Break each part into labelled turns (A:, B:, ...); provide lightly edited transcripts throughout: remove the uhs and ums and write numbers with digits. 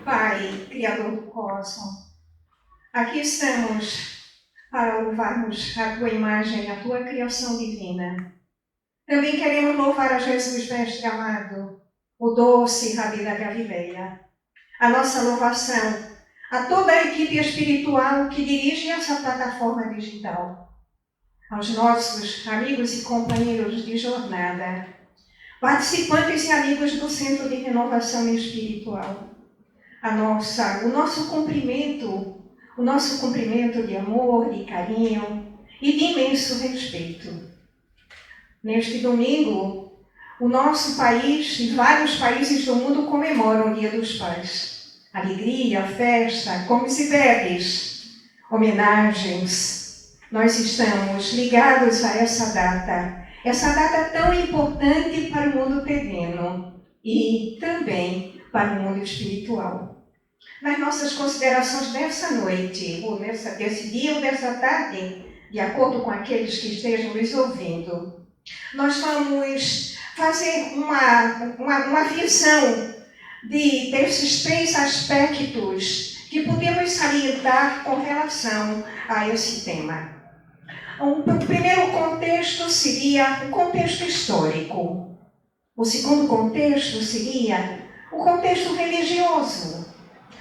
A: Pai, Criador do cosmos, aqui estamos para louvarmos a Tua imagem, a Tua criação divina. Também queremos louvar a Jesus, Mestre amado, o doce Rabi da Galileia. A nossa louvação a toda a equipe espiritual que dirige essa plataforma digital. Aos nossos amigos e companheiros de jornada, participantes e amigos do Centro de Renovação Espiritual. O nosso cumprimento de amor, de carinho e de imenso respeito. Neste domingo, o nosso país e vários países do mundo comemoram o Dia dos Pais. Alegria, festa, comes e bebes, homenagens. Nós estamos ligados a essa data tão importante para o mundo terreno e também para o mundo espiritual. Nas nossas considerações dessa noite, ou desse dia ou dessa tarde, de acordo com aqueles que estejam nos ouvindo, nós vamos fazer uma visão desses três aspectos que podemos salientar com relação a esse tema. O primeiro contexto seria o contexto histórico. O segundo contexto seria o contexto religioso.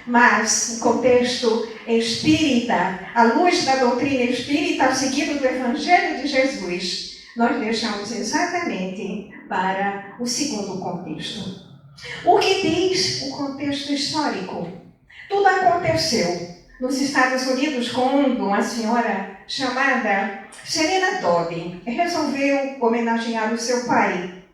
A: Mas o contexto espírita, à luz da doutrina espírita, seguido do Evangelho de Jesus, nós deixamos exatamente para o segundo contexto. O que diz o contexto histórico? Tudo aconteceu nos Estados Unidos quando uma senhora chamada Serena Dodd resolveu homenagear o seu pai.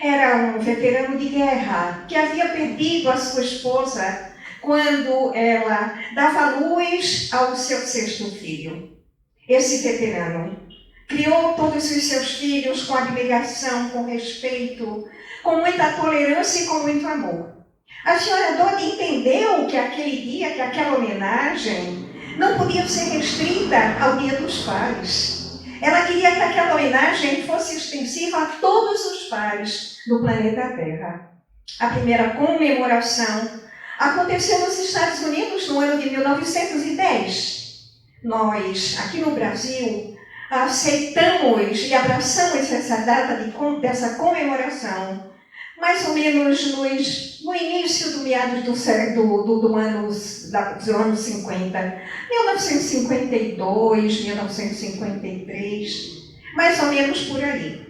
A: Era um veterano de guerra que havia perdido a sua esposa quando ela dava luz ao seu sexto filho. Esse veterano criou todos os seus filhos com abnegação, com respeito, com muita tolerância e com muito amor. A senhora Dodd entendeu que aquele dia, que aquela homenagem não podia ser restrita ao Dia dos Pais. Ela queria que aquela homenagem fosse extensiva a todos os pais do planeta Terra. A primeira comemoração aconteceu nos Estados Unidos no ano de 1910. Nós, aqui no Brasil, aceitamos e abraçamos essa data dessa comemoração mais ou menos no início do meados dos anos 50, 1952, 1953, mais ou menos por aí.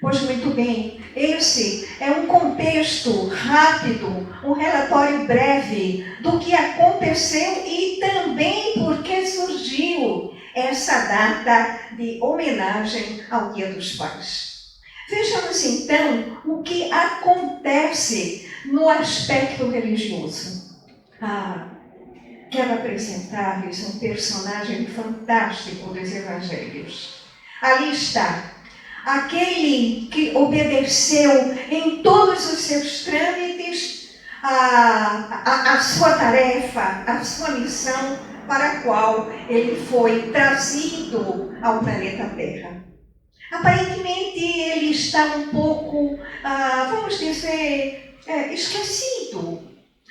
A: Pois muito bem, esse é um contexto rápido, um relatório breve do que aconteceu e também por que surgiu essa data de homenagem ao Dia dos Pais. Vejamos então o que acontece no aspecto religioso. Quero apresentar-lhes um personagem fantástico dos Evangelhos. Ali está aquele que obedeceu em todos os seus trâmites a sua tarefa, a sua missão para a qual ele foi trazido ao planeta Terra. Aparentemente ele está um pouco, vamos dizer, esquecido,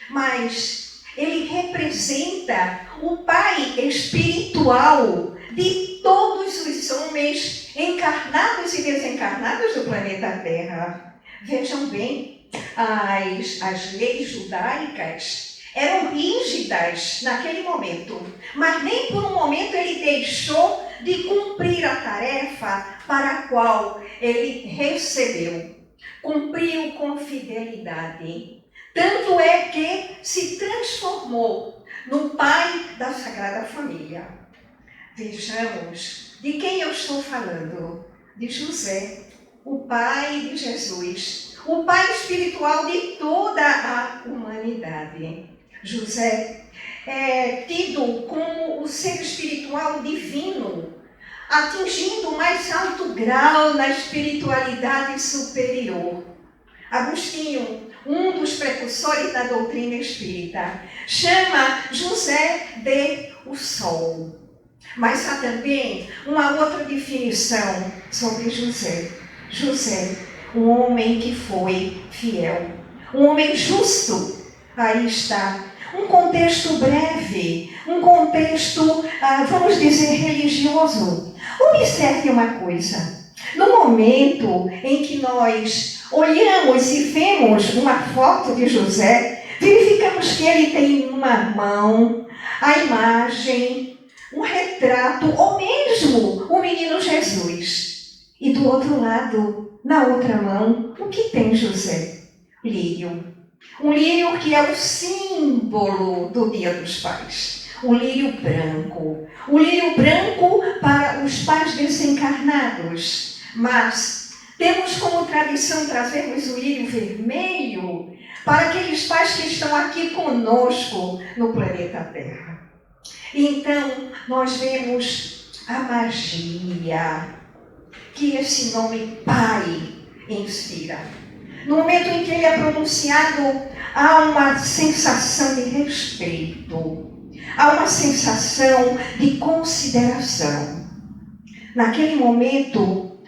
A: mas ele representa o Pai espiritual de todos os homens encarnados e desencarnados do planeta Terra. Vejam bem, as leis judaicas eram rígidas naquele momento, mas nem por um momento ele deixou de cumprir a tarefa para a qual ele recebeu. Cumpriu com fidelidade. Tanto é que se transformou no pai da Sagrada Família. Vejamos de quem eu estou falando. De José, o pai de Jesus, o pai espiritual de toda a humanidade. José é tido como o ser espiritual divino, atingindo o mais alto grau na espiritualidade superior. Agostinho, um dos precursores da doutrina espírita, chama José de o Sol. Mas há também uma outra definição sobre José. José, um homem que foi fiel, um homem justo, aí está. Um contexto breve, um contexto, vamos dizer, religioso. Observe uma coisa. No momento em que nós olhamos e vemos uma foto de José, verificamos que ele tem em uma mão a imagem, um retrato, ou mesmo o menino Jesus. E do outro lado, na outra mão, o que tem José? Lírio. Um lírio que é o símbolo do Dia dos Pais. O lírio branco. O lírio branco para os pais desencarnados. Mas temos como tradição trazermos o lírio vermelho para aqueles pais que estão aqui conosco no planeta Terra. Então, nós vemos a magia que esse nome Pai inspira. No momento em que ele é pronunciado, há uma sensação de respeito, há uma sensação de consideração. Naquele momento,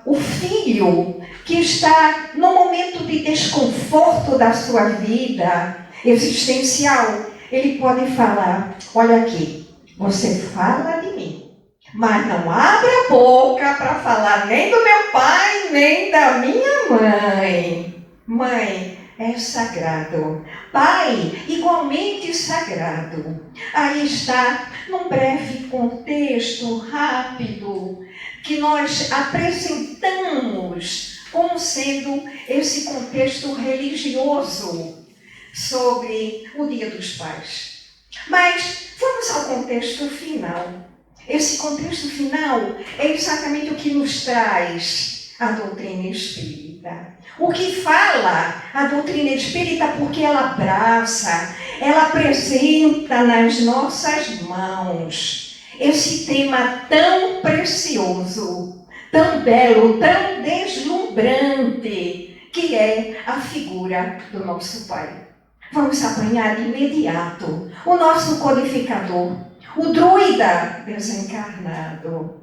A: o filho que está no momento de desconforto da sua vida existencial, ele pode falar: olha aqui, você fala de mim, mas não abra a boca para falar nem do meu pai, nem da minha mãe. Mãe é sagrado. Pai, igualmente sagrado. Aí está, num breve contexto rápido, que nós apresentamos como sendo esse contexto religioso sobre o Dia dos Pais. Mas vamos ao contexto final. Esse contexto final é exatamente o que nos traz a doutrina espírita. O que fala a doutrina espírita, porque ela abraça, ela apresenta nas nossas mãos esse tema tão precioso, tão belo, tão deslumbrante, que é a figura do nosso Pai. Vamos apanhar de imediato o nosso codificador, o druida desencarnado,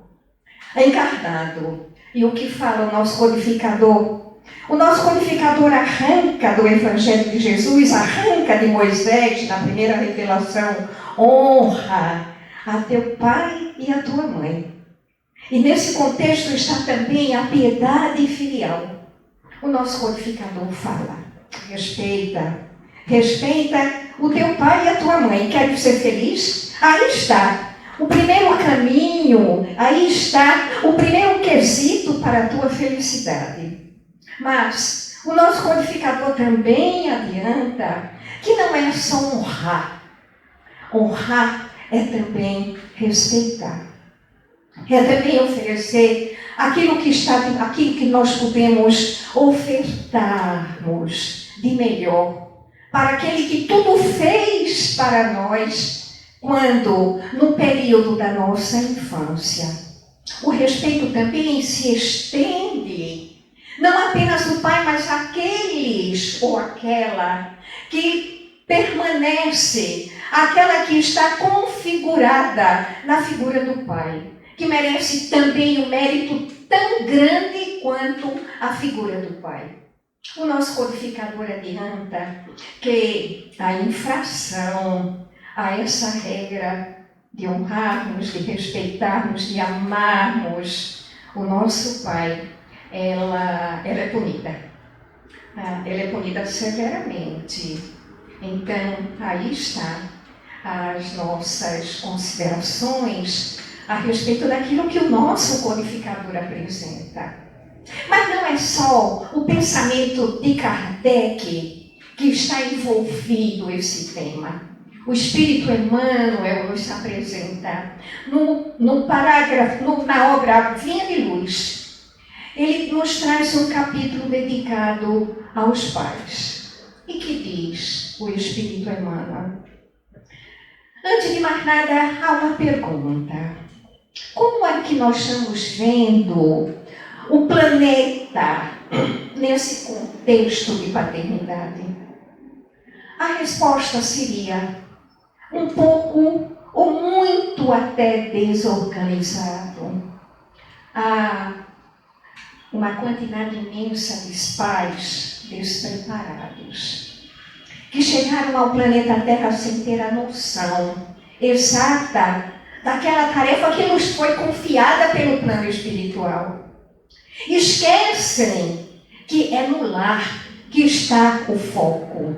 A: encarnado. E o que fala o nosso codificador? O nosso codificador arranca do Evangelho de Jesus, arranca de Moisés, na primeira revelação: honra a teu pai e a tua mãe. E nesse contexto está também a piedade filial. O nosso codificador fala: respeita o teu pai e a tua mãe. Quer ser feliz? Aí está o primeiro caminho, aí está o primeiro quesito para a tua felicidade. Mas o nosso codificador também adianta que não é só honrar. Honrar é também respeitar. É também oferecer aquilo que nós podemos ofertarmos de melhor para aquele que tudo fez para nós quando, no período da nossa infância. O respeito também se estende, não apenas do pai, mas aqueles ou aquela que permanece, aquela que está configurada na figura do pai, que merece também um mérito tão grande quanto a figura do pai. O nosso codificador adianta que a infração a essa regra de honrarmos, de respeitarmos, de amarmos o nosso Pai, ela é punida. Ela é punida severamente. Então, aí está as nossas considerações a respeito daquilo que o nosso codificador apresenta. Mas não é só o pensamento de Kardec que está envolvido esse tema. O Espírito Emmanuel nos apresenta no parágrafo, na obra Vinha de Luz. Ele nos traz um capítulo dedicado aos pais. E que diz o Espírito Emmanuel? Antes de mais nada, há uma pergunta. Como é que nós estamos vendo o planeta nesse contexto de paternidade? A resposta seria um pouco ou muito até desorganizado. Há uma quantidade imensa de pais despreparados. que chegaram ao planeta Terra sem ter a noção exata daquela tarefa que nos foi confiada pelo plano espiritual. Esquecem que é no lar que está o foco.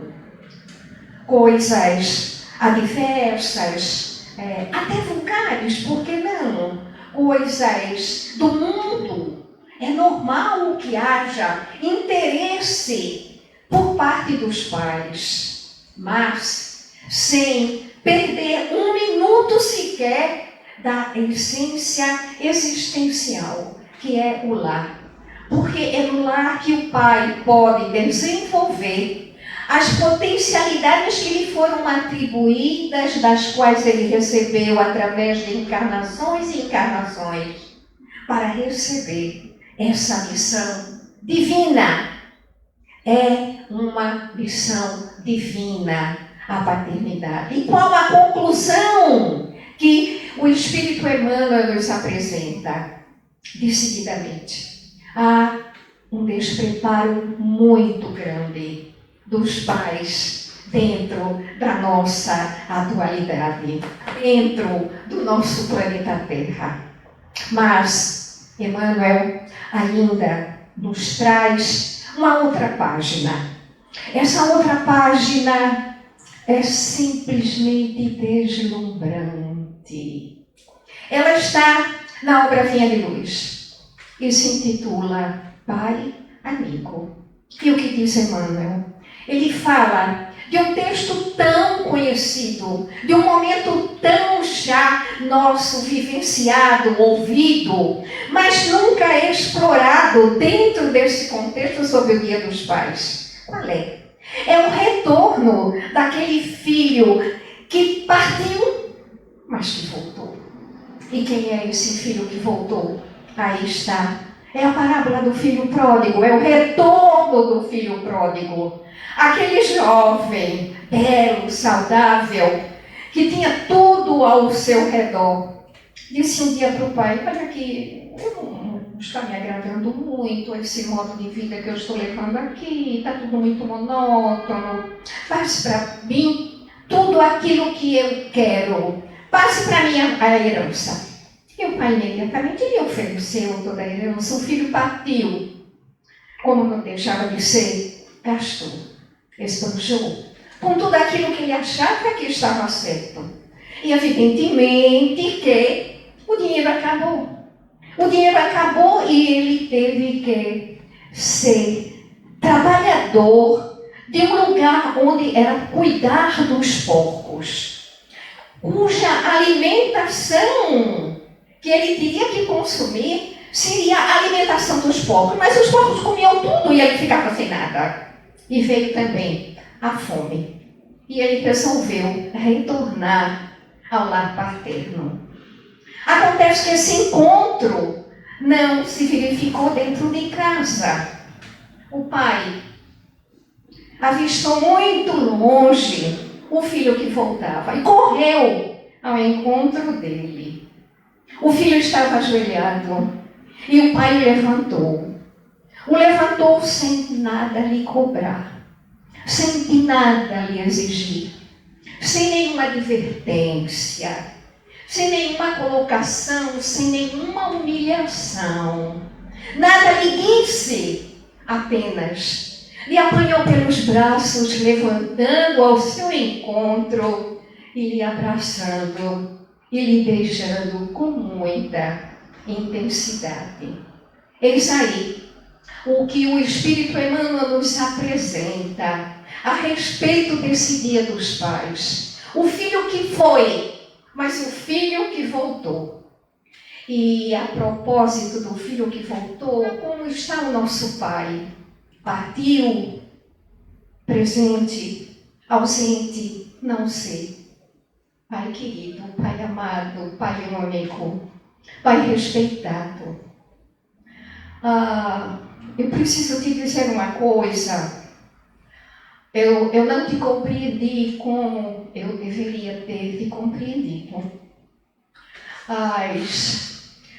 A: Coisas adversas, até vulgares, por que não? Coisas do mundo. É normal que haja interesse por parte dos pais, mas sem perder um minuto sequer da essência existencial, que é o lar. Porque é no lar que o pai pode desenvolver as potencialidades que lhe foram atribuídas, das quais ele recebeu através de encarnações e encarnações, para receber essa missão divina. É uma missão divina a paternidade. E qual a conclusão que o Espírito Emmanuel nos apresenta? Decididamente, há um despreparo muito grande dos pais dentro da nossa atualidade, dentro do nosso planeta Terra. Mas Emmanuel ainda nos traz uma outra página. Essa outra página é simplesmente deslumbrante. Ela está na obra Vinha de Luz e se intitula Pai Amigo. E o que diz Emmanuel? Ele fala de um texto tão conhecido, de um momento tão já nosso vivenciado, ouvido, mas nunca explorado dentro desse contexto sobre o Dia dos Pais. Qual é? É o retorno daquele filho que partiu, mas que voltou. E quem é esse filho que voltou? Aí está. É a parábola do filho pródigo, é o retorno do filho pródigo. Aquele jovem, belo, saudável, que tinha tudo ao seu redor, disse um dia para o pai: olha aqui, eu não está me agradando muito esse modo de vida que eu estou levando aqui, está tudo muito monótono, passe para mim tudo aquilo que eu quero, passe para mim a herança. E o pai imediatamente lhe ofereceu toda a herança. O filho partiu, como não deixava de ser, gastou, esbanjou, com tudo aquilo que ele achava que estava certo. E evidentemente que o dinheiro acabou. O dinheiro acabou e ele teve que ser trabalhador de um lugar onde era cuidar dos porcos, cuja alimentação que ele teria que consumir seria a alimentação dos porcos. Mas os porcos comiam tudo e ele ficava sem nada. E veio também a fome. E ele resolveu retornar ao lar paterno. Acontece que esse encontro não se verificou dentro de casa. O pai avistou muito longe o filho que voltava e correu ao encontro dele. O filho estava ajoelhado e o pai o levantou. O levantou sem nada lhe cobrar, sem de nada lhe exigir, sem nenhuma advertência, sem nenhuma colocação, sem nenhuma humilhação. Nada lhe disse, apenas lhe apanhou pelos braços, levantando ao seu encontro e lhe abraçando e lhe beijando com muita intensidade. Eis aí o que o Espírito Emmanuel nos apresenta a respeito desse Dia dos Pais. O filho que foi, mas o filho que voltou. E a propósito do filho que voltou, como está o nosso pai? Partiu, presente, ausente, não sei. Pai querido, Pai amado, Pai único, Pai respeitado. Eu preciso te dizer uma coisa. Eu não te compreendi como eu deveria ter te compreendido.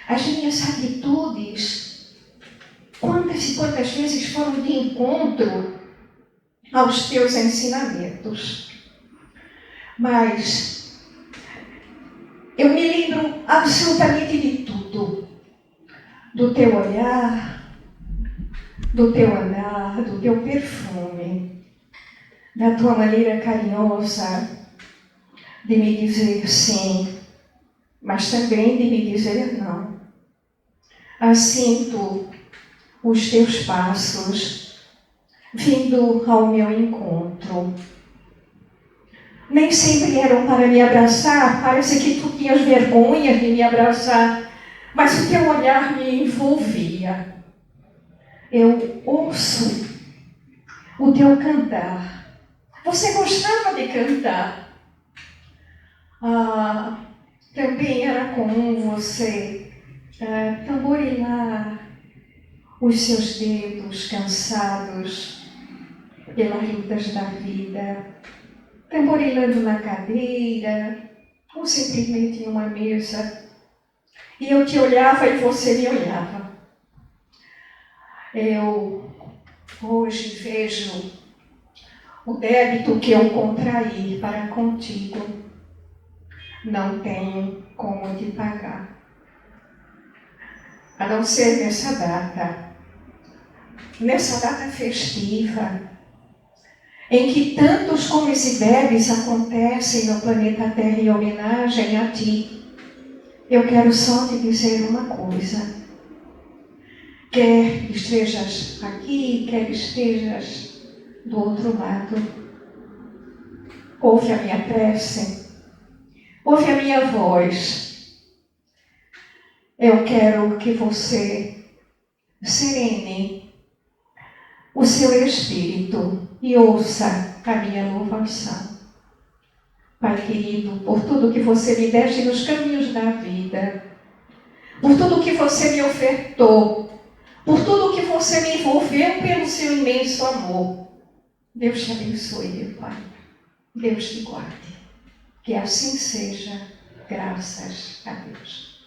A: As minhas atitudes, quantas e quantas vezes foram de encontro aos teus ensinamentos. Mas eu me lembro absolutamente de tudo. Do teu olhar, do teu andar, do teu perfume, da tua maneira carinhosa de me dizer sim, mas também de me dizer não. Assinto os teus passos vindo ao meu encontro. Nem sempre eram para me abraçar, parece que tu tinhas vergonha de me abraçar, mas o teu olhar me envolvia. Eu ouço o teu cantar. Você gostava de cantar. Também era comum você tamborilar os seus dedos cansados pelas lutas da vida, tamborilando na cadeira ou simplesmente em uma mesa. E eu te olhava e você me olhava. Eu hoje vejo o débito que eu contraí para contigo. Não tenho como te pagar. A não ser nessa data festiva, em que tantos comes e bebes acontecem no planeta Terra em homenagem a ti. Eu quero só te dizer uma coisa. Quer estejas aqui, quer estejas do outro lado, ouve a minha prece, ouve a minha voz. Eu quero que você serene o seu espírito e ouça a minha louvação. Pai querido, por tudo que você me deste nos caminhos da vida, por tudo que você me ofertou, por tudo que você me envolveu pelo seu imenso amor. Deus te abençoe, meu Pai. Deus te guarde. Que assim seja, graças a Deus.